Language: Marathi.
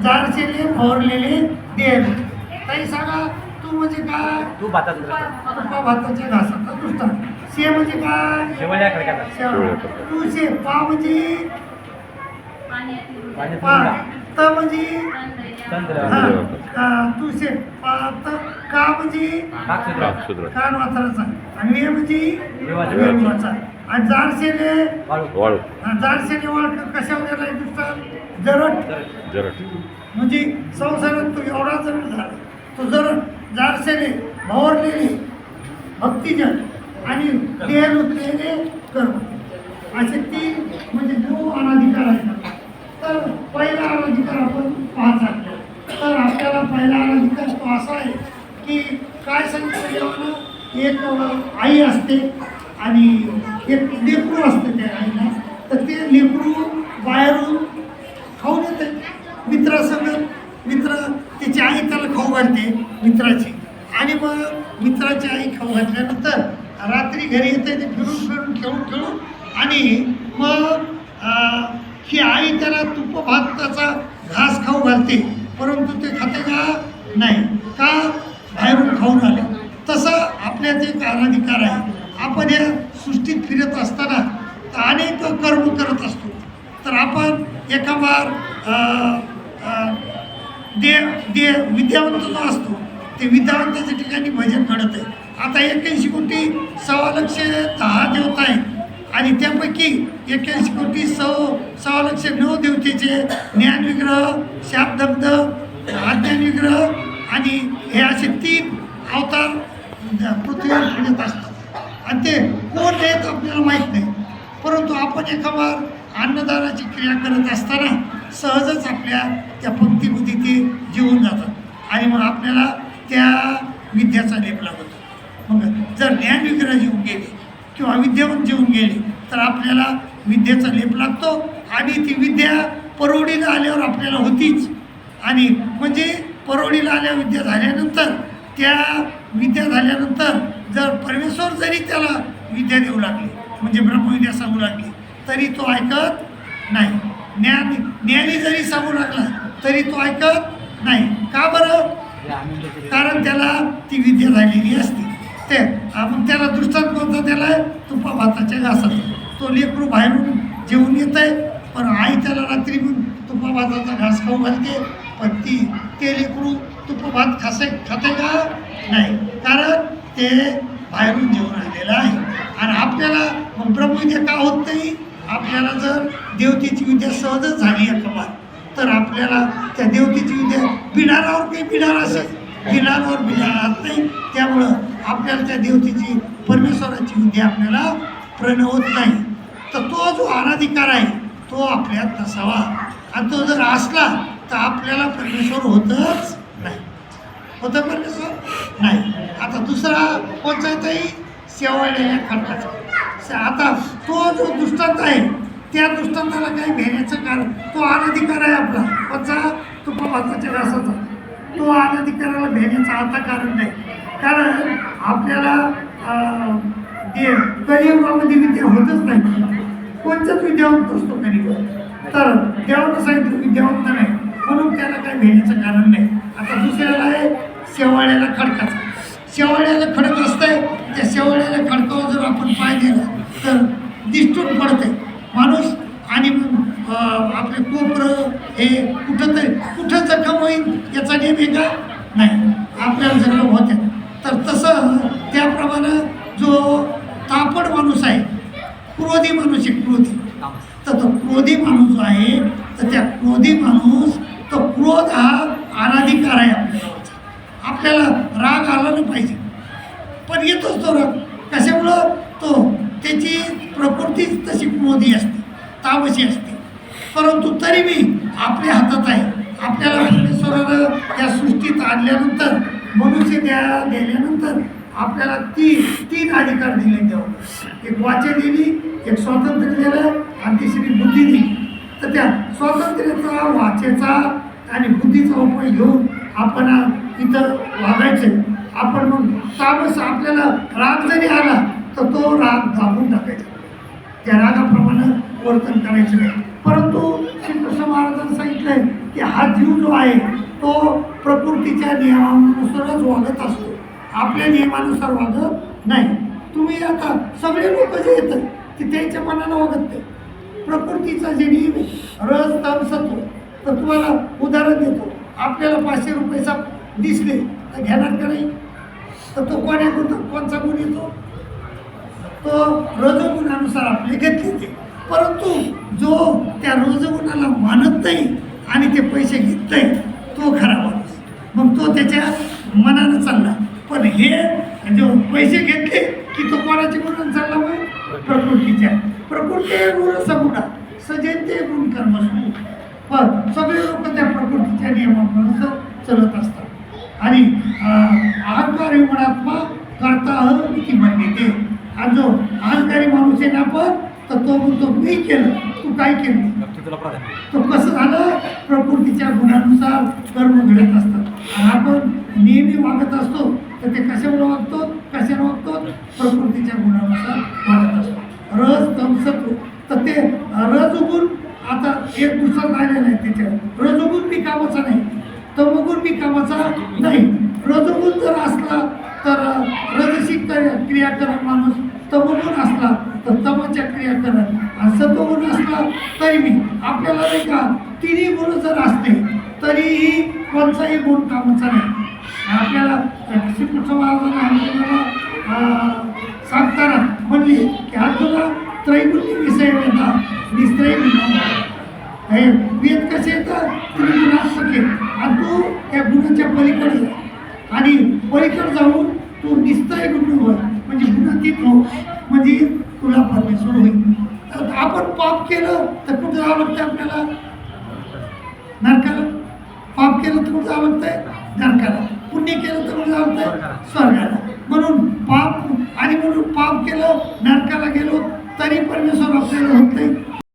जारशेले फवारलेले देव. ताई सांगा, तू म्हणजे काय? तू भातात तुपा भाताच्या घासाचा दृष्टांत. शे म्हणजे काय? शेवळ्या खडक्याचा शेवळ्या. तू शे. पा म्हणजे पाणी पा. त म्हणजे चंद्र तू शे. पा त. का म्हणजे काकसूत्र कान वाचराचा. आणि वे म्हणजे विवाचा. आणि जारशेले वाळू जारशेले वाळ कशावर गेला दृष्टांत? जरट. म्हणजे संसारात तो एवढा जरट झाला, तो जरट जारशेले भवरलेले भक्तिजन आणि देह लुटलेले कर्म, असे तीन म्हणजे जो अनाधिकार आहे. तर पहिला अनाधिकार आपण पाहता, तर आपल्याला पहिला अनाधिकार तो असा आहे की काय सांगितलं देवानं, एक आई असते आणि एक लेकरू असतं त्या आईला. तर ते लेकरू बाहेरून खाऊन येते मित्रासोबत. मित्र त्याची आई त्याला खाऊ घालते मित्राची, आणि मग मित्राची आई खाऊ घातल्यानंतर रात्री घरी येते. ते फिरून खेळून आणि मग ही आई त्याला तुप भाताचा घास खाऊ घालते, परंतु ते खाते का नाही, का बाहेरून खाऊन आले. तसं आपल्यात एक अनाधिकार आहे. आपण या सृष्टीत फिरत असताना अनेक कर्म करत असतो. तर आपण एका बार विद्यावंत जो असतो, ते विद्यावंताच्या ठिकाणी भजन घडत आहे. आता 81,10 देवता आहेत, आणि त्यापैकी 81,9 देवतेचे ज्ञानविग्रह, शापदग्ध, अज्ञानविग्रह आणि हे असे 3 अवतार पृथ्वीवर फिरत असतात. आणि ते कोण आहेत आपल्याला माहीत नाही, परंतु आपण एका बार अन्नदानाची क्रिया करत असताना सहजच आपल्या त्या पंक्तीमध्ये ते जीवन जातात, आणि मग आपल्याला त्या विद्याचा लेप लागतो. मग जर ज्ञानविग्रह जेवून गेले किंवा विद्यावंत जेवून गेले तर आपल्याला विद्येचा लेप लागतो, आणि ती विद्या परवडीला आल्यावर आपल्याला होतीच. आणि म्हणजे परवडीला आल्या विद्या झाल्यानंतर, त्या विद्या झाल्यानंतर जर परमेश्वर जरी त्याला विद्या देऊ लागली, म्हणजे ब्रह्मविद्या सांगू लागली, तरी तो ऐकत नाही. ज्ञानी जरी सांगू लागला तरी तो ऐकत नाही. का बरं? कारण त्याला ती विद्या झालेली असते. ते आपण त्याला दृष्टांत कोणता त्याला तुपा भाताच्या घासाचा. तो लेकरू बाहेरून जेवून येत आहे, पण आई त्याला रात्री तुपा भाताचा घास खाऊ घालते, पण ते लेकरू तुपा भात खाते का नाही, कारण ते बाहेरून जेवून आलेलं आहे. आणि आपल्याला मग ब्रह्मविद्या का होत नाही? आपल्याला जर देवतेची विद्या सहजच झाली एका, तर आपल्याला त्या देवतेची विद्या बिडारावर काही बिडार असेल, बिडारावर बिडार राहत नाही. त्यामुळं आपल्याला त्या देवतेची, परमेश्वराची विद्या आपल्याला प्रणवत नाही. तर तो जो अनाधिकार आहे तो आपल्यात नसावा, आणि तो जर असला तर आपल्याला परमेश्वर होतच नाही. होतं परमेश्वर नाही. आता दुसरा कोणता आहे ताई? शेवळलेल्या खडकाचा. आता तो जो दृष्टांत आहे त्या दृष्टांताला काही घेण्याचं कारण, तो अनाधिकार आहे आपला कोणचा? तुपा भाताच्या घासाचा. तो अनाधिकाराला घेण्याचं आता कारण नाही, कारण आपल्याला कलियुगामध्ये विद्या होतच नाही. कोणत्याच विद्यावंत असतो कलियुगात, तर देवानं सांगितलं विद्यावंत नाही, म्हणून त्याला काही घेण्याचं कारण नाही. आता दुसऱ्याला आहे शेवाळ्याला खडकाचा. शेवाळ्याला खडक असतंय, त्या शेवाळ्याला खडकावर जर आपण पाय दिला तर दिसतून पडते माणूस, आणि आपले कोपरं हे कुठं जखम होईल याचा नेम आहे का? नाही, आपल्याला जखम होते. तर तसं त्याप्रमाणे जो तापड माणूस आहे, क्रोधी माणूस आहे, क्रोधी, तर तो क्रोधी माणूस जो आहे, तर त्या क्रोधी माणूस, तो क्रोध हा अनाधिकार आहे आपल्याला. राग आला नाही पाहिजे, पण येतोच तो राग. कशामुळं? तो त्याची प्रकृती तशी क्रोधी असते, तामसी असते, परंतु तरी बी आपल्या हातात आहे. आपल्याला परमेश्वरानं त्या सृष्टीत आणल्यानंतर, मनुष्य दिल्यानंतर आपल्याला 3 अधिकार दिले देवानं. एक वाचा दिली, एक स्वातंत्र्य दिलं, आणि तिसरी बुद्धी दिली. तर त्या स्वातंत्र्याचा, वाचेचा आणि बुद्धीचा उपयोग घेऊन आपण इथं वागायचं. आपण मग तामस, आपल्याला राग जरी आला तर तो राग दाबून टाकायचा, त्या रागाप्रमाणे वर्तन करायचं नाही. परंतु श्रीकृष्ण महाराजांनी सांगितलं सांगितलंय की हा जीव जो आहे तो प्रकृतीच्या नियमानुसारच वागत असतो, आपल्या नियमानुसार वागत नाही. तुम्ही आता सगळे लोक जे येतात ते त्यांच्या मनानं वागत नाही. प्रकृतीचा जे नियम आहे रज तम सत्व, तर तुम्हाला उदाहरण देतो. आपल्याला 500 रुपयाचा दिसले तर घेणार का नाही? तर तो कोणचा गुण येतो? तो रजगुणानुसार आपले घेतले ते. परंतु जो त्या रजगुणाला मानत नाही आणि ते पैसे घेत नाही तो खरा माणूस. मग तो त्याच्या मनानं चालला. पण हे जो पैसे घेतले की तो कोणाच्या गुणानं चालला? मग प्रकृतीच्या. प्रकृती गुण सगुणा सजयते गुण कर्म. पण सगळे लोक त्या प्रकृतीच्या नियमानुसार चलत असतात. आणि अहंकारी मनात्मा करता किती म्हणते. आणि जो अहंकारी माणूस आहे ना पण तर तो म्हणतो मी केलं, तू काय केलं? तो कसं झालं? प्रकृतीच्या गुणानुसार कर्म घडत असतात. आणि आपण नेहमी वागत असतो तर ते कशावर वागतो? कशाने वागतो? प्रकृतीच्या गुणानुसार वागत असतो. रज तम सत्व, तर ते रजगुण आता एक दुसरा राहिलेला आहे त्याच्यावर. रजगुण बी कामाचा नाही, तमगुण बी कामाचा नाही. रजगुण जर असला तर रजसिक क्रिया करत माणूस, तमगुण असला तर तमाच्या क्रिया करत, आणि सत्वगुण असला तरी मी आपल्याला नाही का तिन्ही गुण जर असले तरीही कोणताही गुण कामाचा नाही. आपल्याला श्रीकृष्ण महाराजांना सांगताना म्हणले की अर्जुना त्रैगुणी विषय वेदा निस्त्रय हे वेद कसे येतात? त्रिगुणात्मक. आणि तू त्या गुणाच्या पलीकडे जा आणि पलीकडे जाऊन तू निस्त्रय गुण हो, म्हणजे गुणातीत हो, म्हणजे तुला परमेश्वर होईल. तर आपण पाप केलं तर कुठं जावं लागतं आपल्याला? नरकाला. पाप केलं तर कुठं जावं लागतंय? नरकाला. पुण्य केलं तर कुठं जावं लागतंय? स्वर्गाला. म्हणून पाप, आणि म्हणून पाप केलं नरकाला गेलो तरी परमेश्वर आपल्याला होत नाही.